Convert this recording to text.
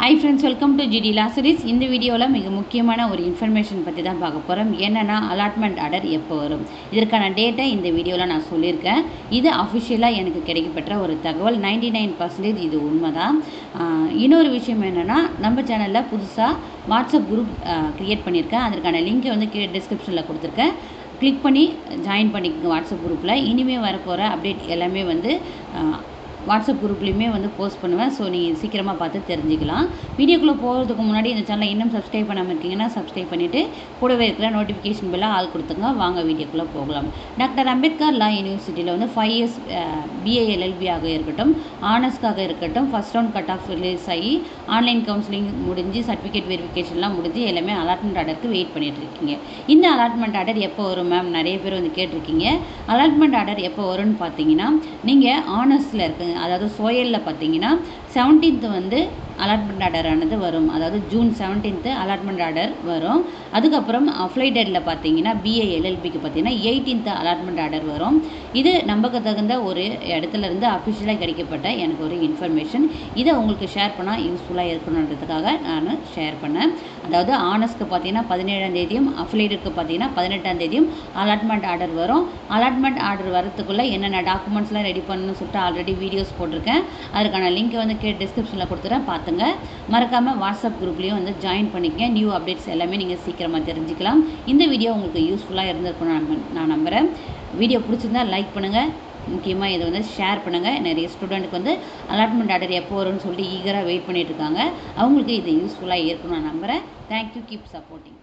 Hi friends, welcome to GD Law Series. இந்த வீடியோவில் மிக முக்கியமான ஒரு இன்ஃபர்மேஷன் பற்றி தான் பார்க்க போகிறோம். என்னென்னா அலாட்மெண்ட் ஆர்டர் எப்போ வரும், இதற்கான டேட்டை இந்த வீடியோவில் நான் சொல்லியிருக்கேன். இது அஃபிஷியலாக எனக்கு கிடைக்கப்பெற்ற ஒரு தகவல். 99% இது உண்மை தான். இன்னொரு விஷயம் என்னென்னா, நம்ம சேனலில் புதுசாக வாட்ஸ்அப் குரூப் க்ரியேட் பண்ணியிருக்கேன். அதற்கான லிங்க்கை வந்து கீழே டிஸ்கிரிப்ஷனில் கொடுத்துருக்கேன். கிளிக் பண்ணி ஜாயின் பண்ணிக்கோங்க வாட்ஸ்அப் குரூப்பில். இனிமேல் வரப்போகிற அப்டேட் எல்லாமே வந்து வாட்ஸ்அப் குரூப்லேயுமே வந்து போஸ்ட் பண்ணுவேன். ஸோ நீங்கள் சீக்கிரமாக பார்த்து தெரிஞ்சுக்கலாம். வீடியோக்குள்ளே போகிறதுக்கு முன்னாடி இந்த சேனலை இன்னும் சப்ஸ்கிரைப் பண்ணாமல் இருக்கீங்கன்னா சப்ஸ்கிரைப் பண்ணிவிட்டு கூடவே இருக்கிற நோட்டிஃபிகேஷன் பெல்லை ஆல் கொடுத்துங்க. வாங்க வீடியோக்குள்ளே போகலாம். டாக்டர் அம்பேத்கர் லா யூனிவர்சிட்டியில் வந்து 5 years BA LLB ஆக இருக்கட்டும், ஆனர்ஸ்க்காக இருக்கட்டும், first round cut off release ஆகி ஆன்லைன் கவுன்சிலிங் முடிஞ்சு சர்டிஃபிகேட் வெரிஃபிகேஷன்லாம் முடிஞ்சு எல்லாமே அலாட்மெண்ட் ஆர்டருக்கு வெயிட் பண்ணிட்டு இருக்கீங்க. இந்த அலாட்மெண்ட் ஆர்டர் எப்போ வரும் மேம், நிறைய பேர் வந்து கேட்டிருக்கீங்க. அலாட்மெண்ட் ஆர்டர் எப்போ வரும்னு பார்த்தீங்கன்னா, நீங்கள் ஆனர்ஸில் இருக்குங்க, அதாவது சோயலில் பார்த்தீங்கன்னா 17th வந்து அலாட்மெண்ட் ஆர்டர் ஆனது வரும். அதாவது June 17th அலாட்மெண்ட் ஆர்டர் வரும். அதுக்கப்புறம் அப்ளைடடில் பார்த்தீங்கன்னா BA LLBக்கு பார்த்தீங்கன்னா 18th அலாட்மெண்ட் ஆர்டர் வரும். இது நம்பக்க தகுந்த ஒரு இடத்துல இருந்து அஃபிஷியலாக கிடைக்கப்பட்ட எனக்கு ஒரு இன்ஃபர்மேஷன். இதை உங்களுக்கு ஷேர் பண்ணால் யூஸ்ஃபுல்லாக இருக்கணுன்றதுக்காக நான் ஷேர் பண்ணேன். அதாவது ஆனர்ஸ்க்கு பார்த்தீங்கன்னா 17ஆம் தேதியும், அப்ளைடுக்கு பார்த்தீங்கன்னா 18ஆம் தேதியும் அலாட்மெண்ட் ஆர்டர் வரும். அலாட்மெண்ட் ஆர்டர் வரத்துக்குள்ளே என்னென்ன டாக்குமெண்ட்ஸ்லாம் ரெடி பண்ணணும்னு சொல்லிட்டு ஆல்ரெடி வீடியோஸ் போட்டிருக்கேன். அதுக்கான லிங்க்கை வந்து டிஸ்கிரிப்ஷனில் கொடுத்துறேன், பார்த்துங்க. மறக்காமல் வாட்ஸ்அப் குரூப்லேயும் வந்து ஜாயின் பண்ணிக்கங்க. நியூ அப்டேட்ஸ் எல்லாமே நீங்கள் சீக்கிரமாக தெரிஞ்சுக்கலாம். இந்த வீடியோ உங்களுக்கு யூஸ்ஃபுல்லாக இருந்திருக்கும் நான் நம்புகிறேன். வீடியோ பிடிச்சிருந்தா லைக் பண்ணுங்கள், முக்கியமாக இதை வந்து ஷேர் பண்ணுங்கள். நிறைய ஸ்டூடெண்ட்டுக்கு வந்து அலாட்மெண்ட் ஆர்டர் எப்போ வரும்னு சொல்லிட்டு ஈகராக வெயிட் பண்ணிட்டு இருக்காங்க. அவங்களுக்கு இது யூஸ்ஃபுல்லாக இருக்கும்னு நான் நம்புகிறேன். Thank you, keep supporting.